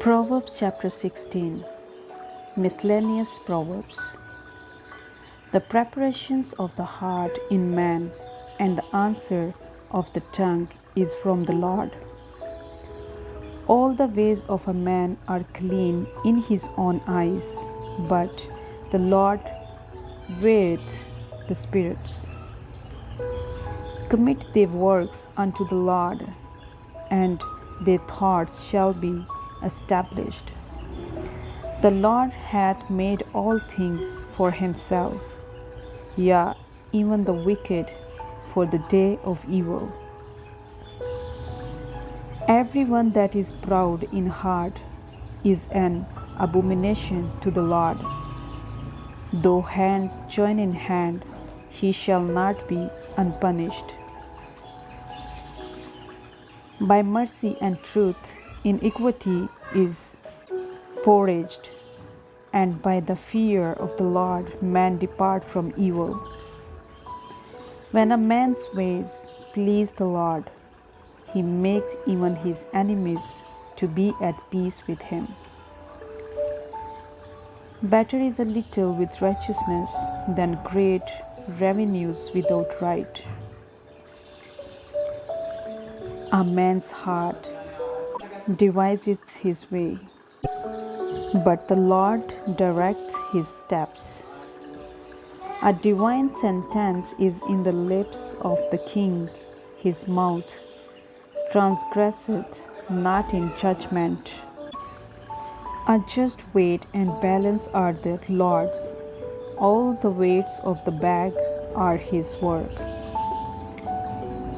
Proverbs chapter 16. Miscellaneous Proverbs. The preparations of the heart in man and the answer of the tongue is from the Lord. All the ways of a man are clean in his own eyes, but the Lord weigheth the spirits. Commit their works unto the Lord, and their thoughts shall be established. The Lord hath made all things for himself, yea, even the wicked for the day of evil. Everyone that is proud in heart is an abomination to the Lord. Though hand join in hand, he shall not be unpunished. By mercy and truth, iniquity is purged, and by the fear of the Lord man depart from evil. When a man's ways please the Lord, he makes even his enemies to be at peace with him. Better is a little with righteousness than great revenues without right. A man's heart deviseth his way, but the Lord directs his steps. A divine sentence is in the lips of the king, his mouth transgresseth not in judgment. A just weight and balance are the Lord's, all the weights of the bag are his work.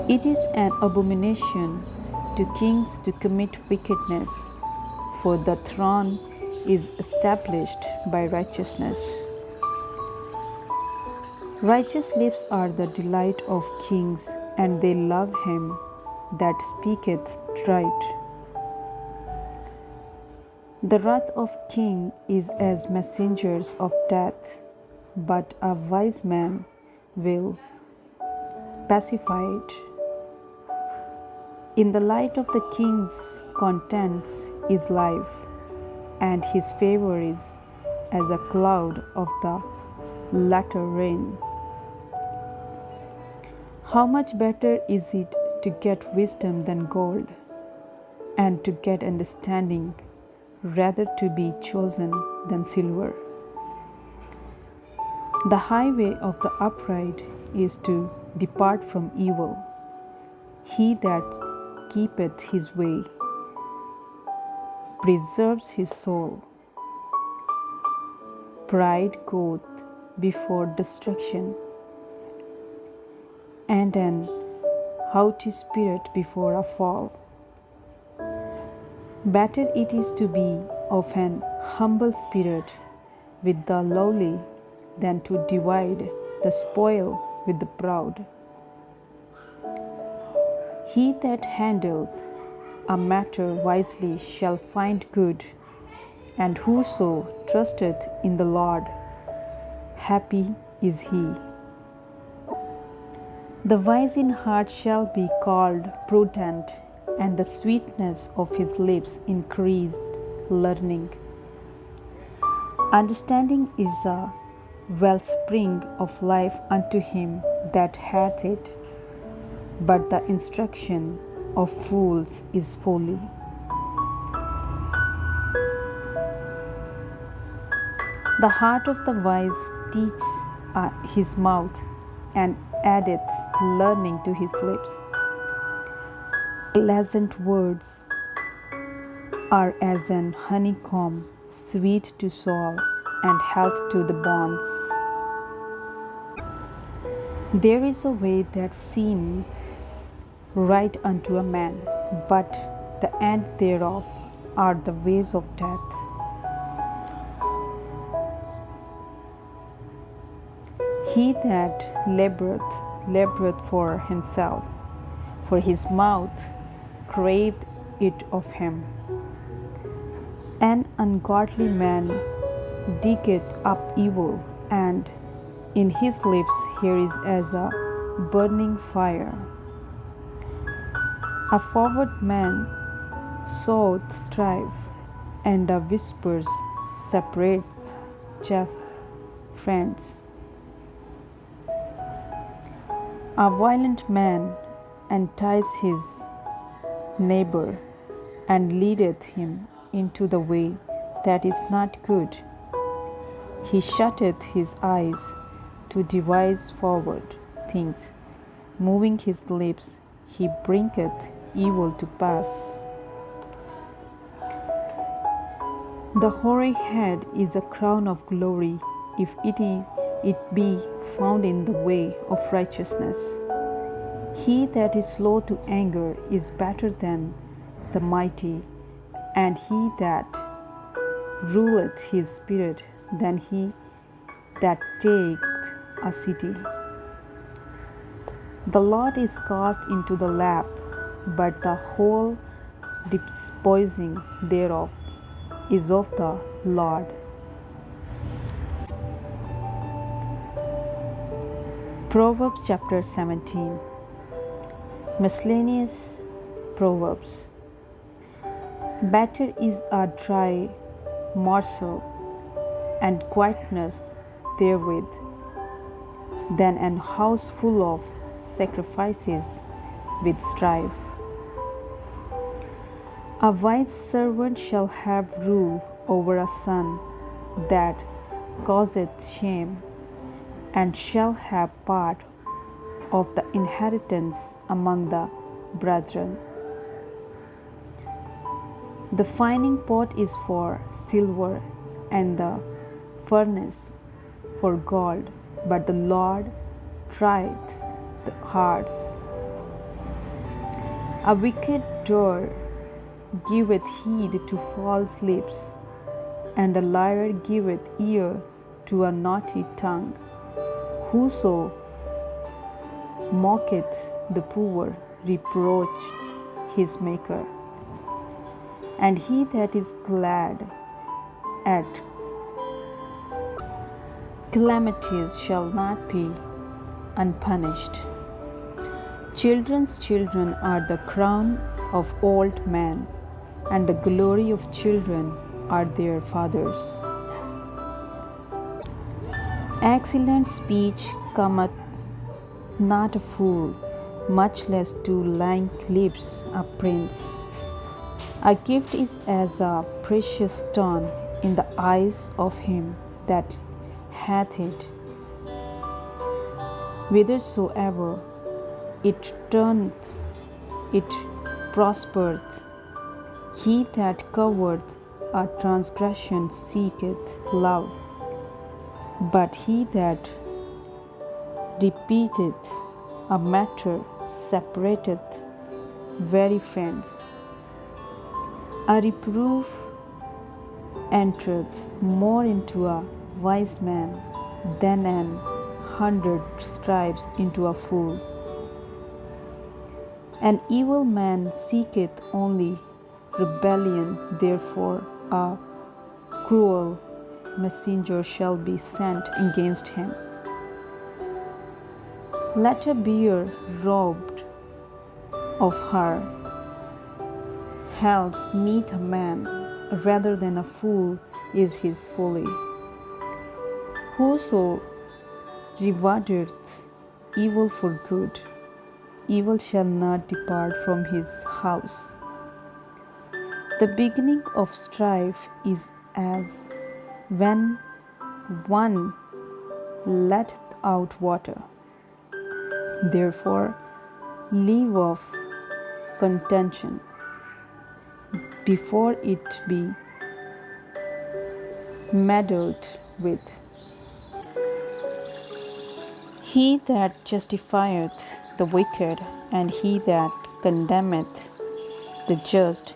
It is an abomination to kings to commit wickedness, for the throne is established by righteousness. Righteous lips are the delight of kings, and they love him that speaketh right. The wrath of king is as messengers of death, but a wise man will pacify it. In the light of the king's contents is life, and his favor is as a cloud of the latter rain. How much better is it to get wisdom than gold, and to get understanding rather to be chosen than silver. The highway of the upright is to depart from evil. He that keepeth his way preserves his soul. Pride goeth before destruction, and an haughty spirit before a fall. Better it is to be of an humble spirit with the lowly than to divide the spoil with the proud. He that handleth a matter wisely shall find good, and whoso trusteth in the Lord, happy is he. The wise in heart shall be called prudent, and the sweetness of his lips increased learning. Understanding is a wellspring of life unto him that hath it, but the instruction of fools is folly. The heart of the wise teaches his mouth, and addeth learning to his lips. Pleasant words are as an honeycomb, sweet to soul and health to the bones. There is a way that seemeth right unto a man, but the end thereof are the ways of death. He that laboureth for himself, for his mouth craved it of him. An ungodly man diggeth up evil, and in his lips here is as a burning fire. A forward man soweth strife, and a whisper separates chaff friends. A violent man entices his neighbor and leadeth him into the way that is not good. He shutteth his eyes to devise forward things. Moving his lips, he bringeth evil to pass. The hoary head is a crown of glory, if it be found in the way of righteousness. He that is slow to anger is better than the mighty, and he that ruleth his spirit than he that taketh a city. The Lord is cast into the lap, but the whole despising thereof is of the Lord. Proverbs chapter 17. Miscellaneous Proverbs. Better is a dry morsel and quietness therewith than an house full of sacrifices with strife. A wise servant shall have rule over a son that causeth shame, and shall have part of the inheritance among the brethren. The fining pot is for silver, and the furnace for gold, but the Lord trieth the hearts. A wicked doer giveth heed to false lips, and a liar giveth ear to a naughty tongue. Whoso mocketh the poor reproacheth his Maker, and he that is glad at calamities shall not be unpunished. Children's children are the crown of old men, and the glory of children are their fathers. Excellent speech cometh not a fool, much less to lank lips a prince. A gift is as a precious stone in the eyes of him that hath it. Whithersoever it turneth, it prospereth. He that covereth a transgression seeketh love, but he that repeateth a matter separateth very friends. A reproof entereth more into a wise man than 100 stripes into a fool. An evil man seeketh only rebellion, therefore a cruel messenger shall be sent against him. Let a bear robbed of her helps meet a man, rather than a fool is his folly. Whoso rewardeth evil for good, evil shall not depart from his house. The beginning of strife is as when one letteth out water. Therefore leave off contention before it be meddled with. He that justifieth the wicked, and he that condemneth the just,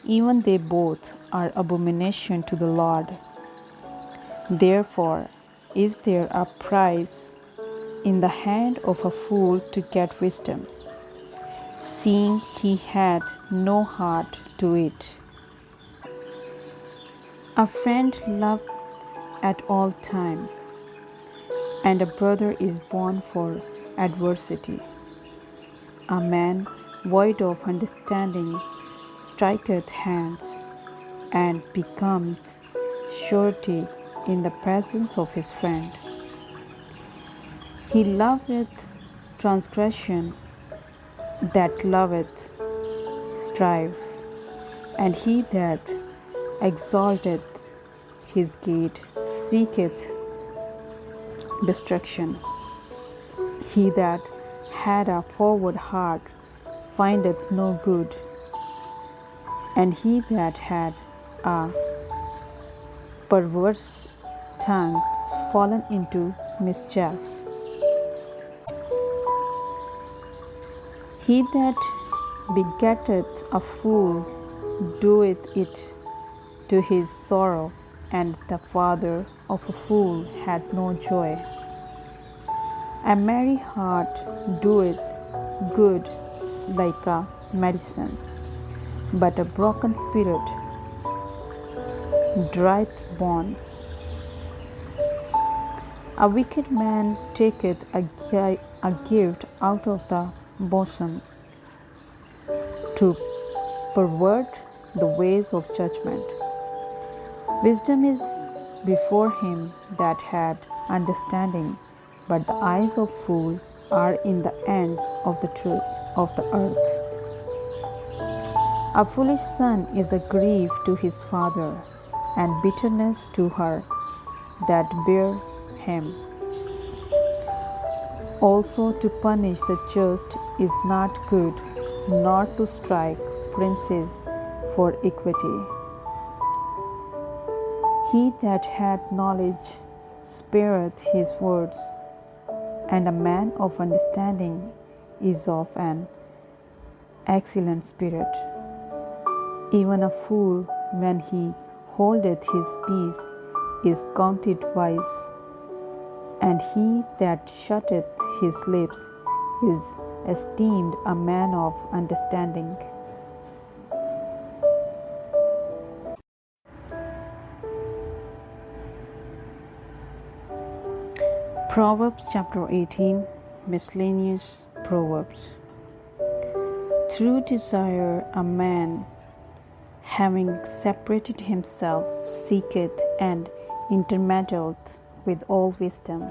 even they both are abomination to the Lord. Therefore is there a prize in the hand of a fool to get wisdom, seeing he had no heart to it. A friend loved at all times, and a brother is born for adversity. A man void of understanding striketh hands, and becometh surety in the presence of his friend. He loveth transgression that loveth strife, and he that exalteth his gate seeketh destruction. He that had a forward heart findeth no good, and he that had a perverse tongue fallen into mischief. He that begetteth a fool doeth it to his sorrow, and the father of a fool hath no joy. A merry heart doeth good like a medicine, but a broken spirit drieth bonds. A wicked man taketh a gift out of the bosom to pervert the ways of judgment. Wisdom is before him that had understanding, but the eyes of fool are in the ends of the truth of the earth. A foolish son is a grief to his father, and bitterness to her that bear him. Also to punish the just is not good, nor to strike princes for equity. He that hath knowledge spareth his words, and a man of understanding is of an excellent spirit. Even a fool, when he holdeth his peace, is counted wise, and he that shutteth his lips is esteemed a man of understanding. Proverbs chapter 18, Miscellaneous Proverbs. Through desire a man, having separated himself, seeketh and intermeddleth with all wisdom.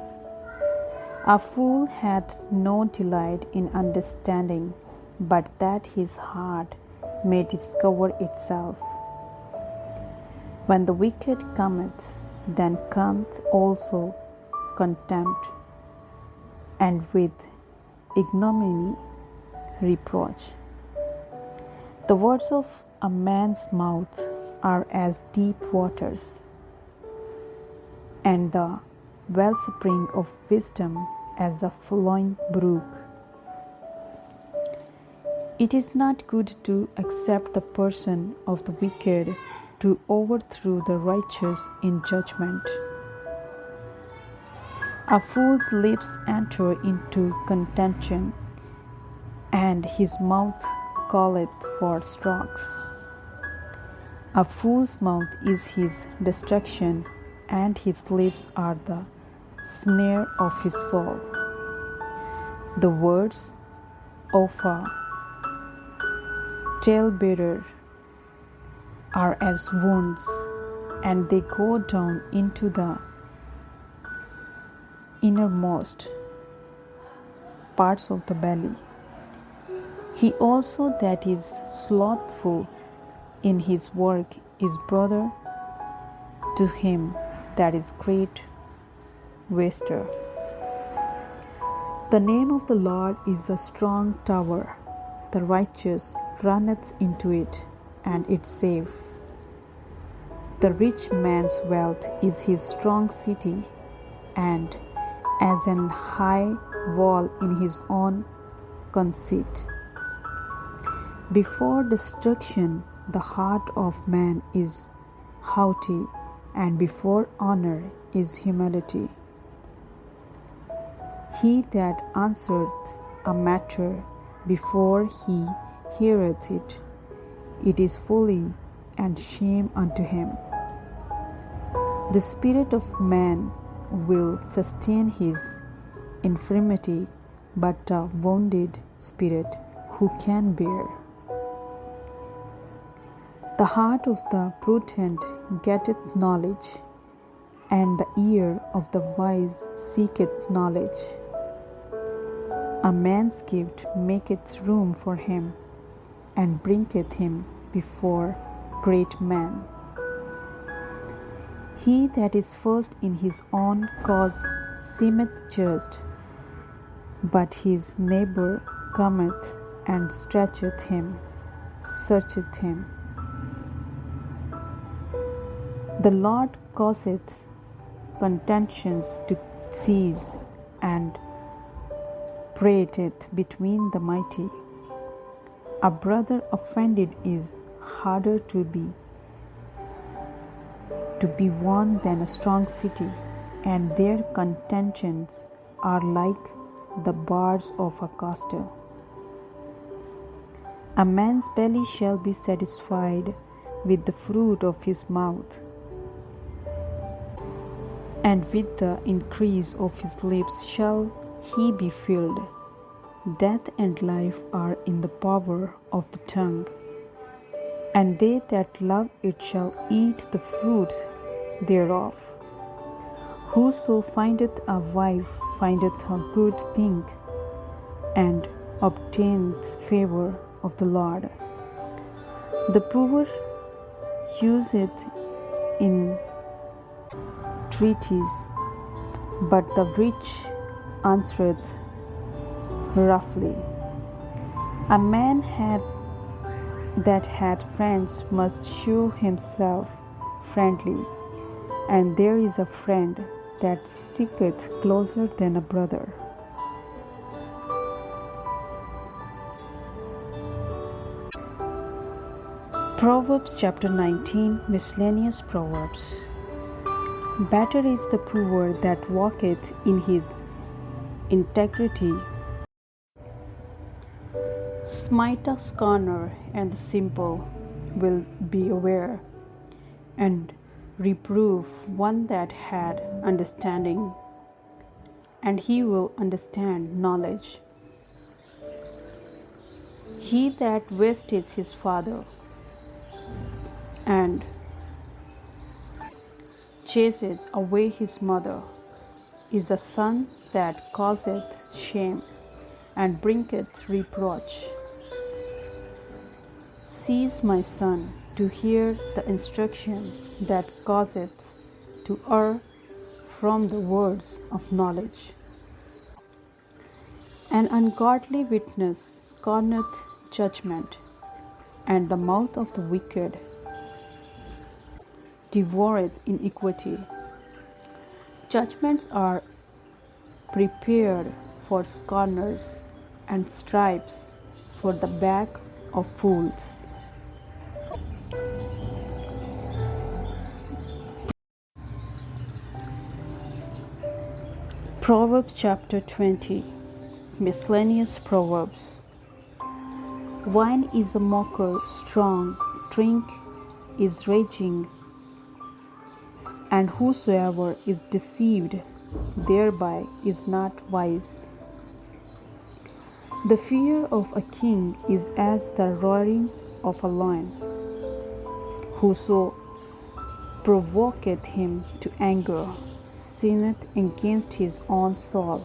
A fool hath no delight in understanding, but that his heart may discover itself. When the wicked cometh, then cometh also contempt, and with ignominy reproach. The words of a man's mouth are as deep waters, and the wellspring of wisdom as a flowing brook. It is not good to accept the person of the wicked, to overthrow the righteous in judgment. A fool's lips enter into contention, and his mouth calleth for strokes. A fool's mouth is his destruction, and his lips are the snare of his soul. The words of a talebearer are as wounds, and they go down into the innermost parts of the belly. He also that is slothful in his work is brother to him that is great waster. The name of the Lord is a strong tower. The righteous runneth into it, and is safe. The rich man's wealth is his strong city, and as an high wall in his own conceit. Before destruction, the heart of man is haughty, and before honor is humility. He that answereth a matter before he heareth it, it is folly and shame unto him. The spirit of man will sustain his infirmity, but a wounded spirit who can bear? The heart of the prudent getteth knowledge, and the ear of the wise seeketh knowledge. A man's gift maketh room for him, and bringeth him before great men. He that is first in his own cause seemeth just, but his neighbour cometh and searcheth him. The Lord causeth contentions to cease, and prateth between the mighty. A brother offended is harder to be won than a strong city, and their contentions are like the bars of a castle. A man's belly shall be satisfied with the fruit of his mouth, and with the increase of his lips shall he be filled. Death and life are in the power of the tongue, and they that love it shall eat the fruit thereof. Whoso findeth a wife findeth a good thing, and obtaineth favour of the Lord. The poor useth in treaties, but the rich answereth roughly. A man that had friends must shew himself friendly, and there is a friend that sticketh closer than a brother. Proverbs chapter 19, Miscellaneous Proverbs. Better is the poor that walketh in his integrity. Smite a scorner, and the simple will be aware, and reprove one that had understanding, and he will understand knowledge. He that wasteth his father, and chaseth away his mother, is a son that causeth shame, and bringeth reproach. Cease, my son, to hear the instruction that causeth to err from the words of knowledge. An ungodly witness scorneth judgment, and the mouth of the wicked devoureth iniquity. Judgments are prepared for scorners, and stripes for the back of fools. Proverbs chapter 20, Miscellaneous Proverbs. Wine is a mocker strong, drink is raging, and whosoever is deceived thereby is not wise. The fear of a king is as the roaring of a lion. Whoso provoketh him to anger sinneth against his own soul.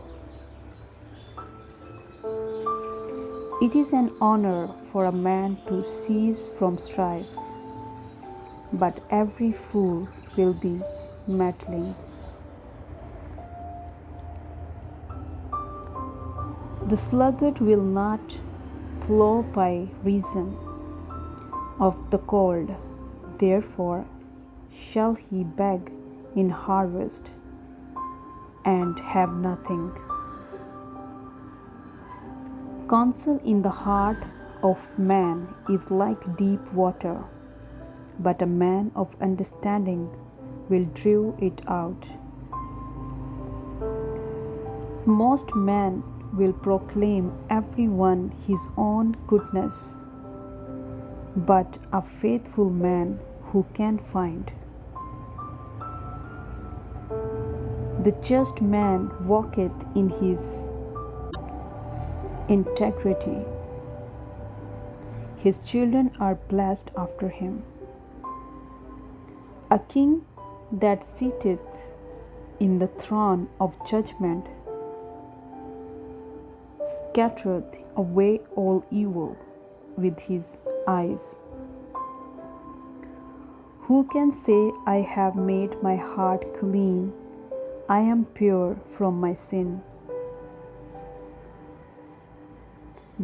It is an honor for a man to cease from strife, but every fool will be meddling. The sluggard will not plow by reason of the cold, therefore shall he beg in harvest and have nothing. Counsel in the heart of man is like deep water, but a man of understanding will draw it out. Most men will proclaim every one his own goodness, but a faithful man who can find? The just man walketh in his integrity. His children are blessed after him. A king that sitteth in the throne of judgment scattereth away all evil with his eyes. Who can say, I have made my heart clean, I am pure from my sin?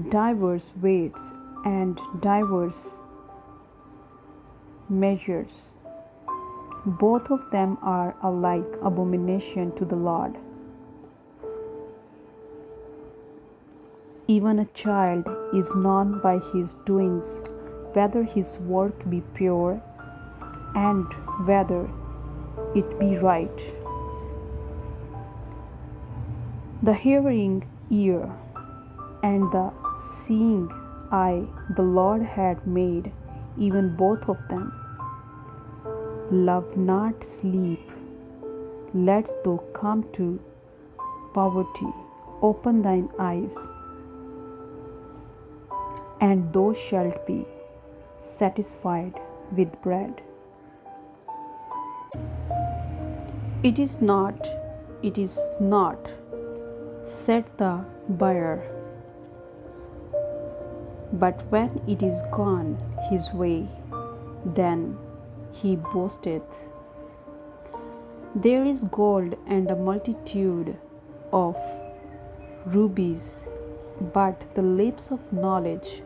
Divers weights and divers measures, both of them are alike abomination to the Lord. Even a child is known by his doings, whether his work be pure and whether it be right. The hearing ear and the seeing eye the Lord had made, even both of them. Love not sleep, lest thou come to poverty. Open thine eyes, and thou shalt be satisfied with bread. It is not, said the buyer, but when it is gone his way, then he boasteth. There is gold and a multitude of rubies, but the lips of knowledge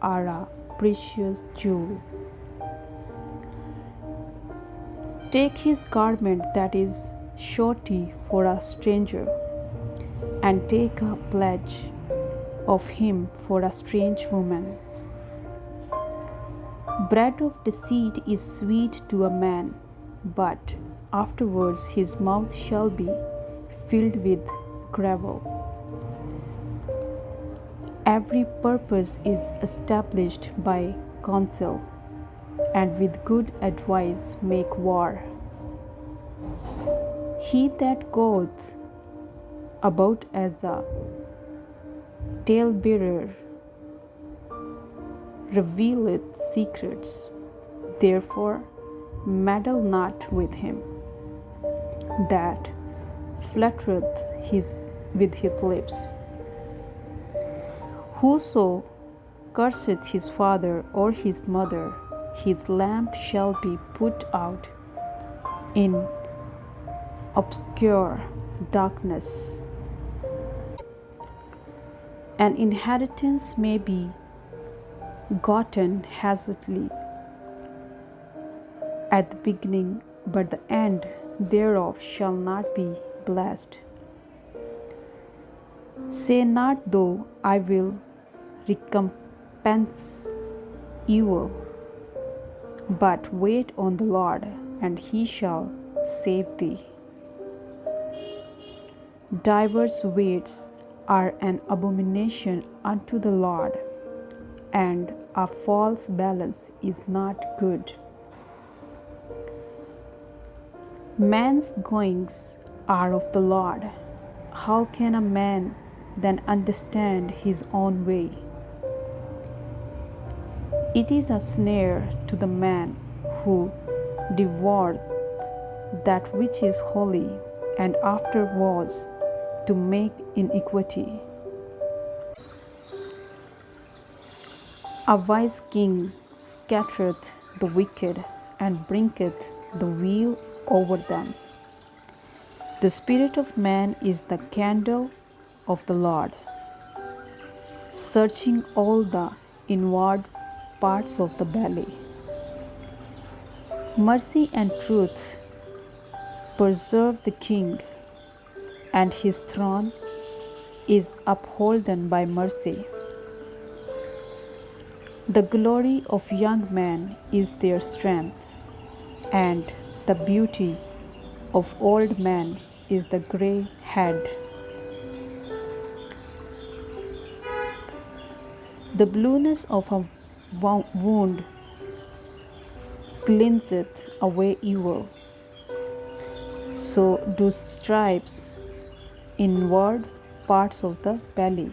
are a precious jewel. Take his garment that is surety for a stranger, and take a pledge of him for a strange woman. Bread of deceit is sweet to a man, but afterwards his mouth shall be filled with gravel. Every purpose is established by counsel, and with good advice make war. He that goeth about as a talebearer revealeth secrets, therefore meddle not with him that flattereth with his lips. Whoso curseth his father or his mother, his lamp shall be put out in obscure darkness. An inheritance may be gotten hastily at the beginning, but the end thereof shall not be blessed. Say not, though I will recompense evil, but wait on the Lord, and he shall save thee. Divers weights are an abomination unto the Lord, and a false balance is not good. Man's goings are of the Lord. How can a man then understand his own way? It is a snare to the man who devoureth that which is holy, and afterwards to make iniquity. A wise king scattereth the wicked, and bringeth the weal over them. The spirit of man is the candle of the Lord, searching all the inward parts of the belly. Mercy and truth preserve the king, and his throne is upholden by mercy. The glory of young men is their strength, and the beauty of old men is the grey head. The blueness of a wound cleanseth away evil, so do stripes inward parts of the belly.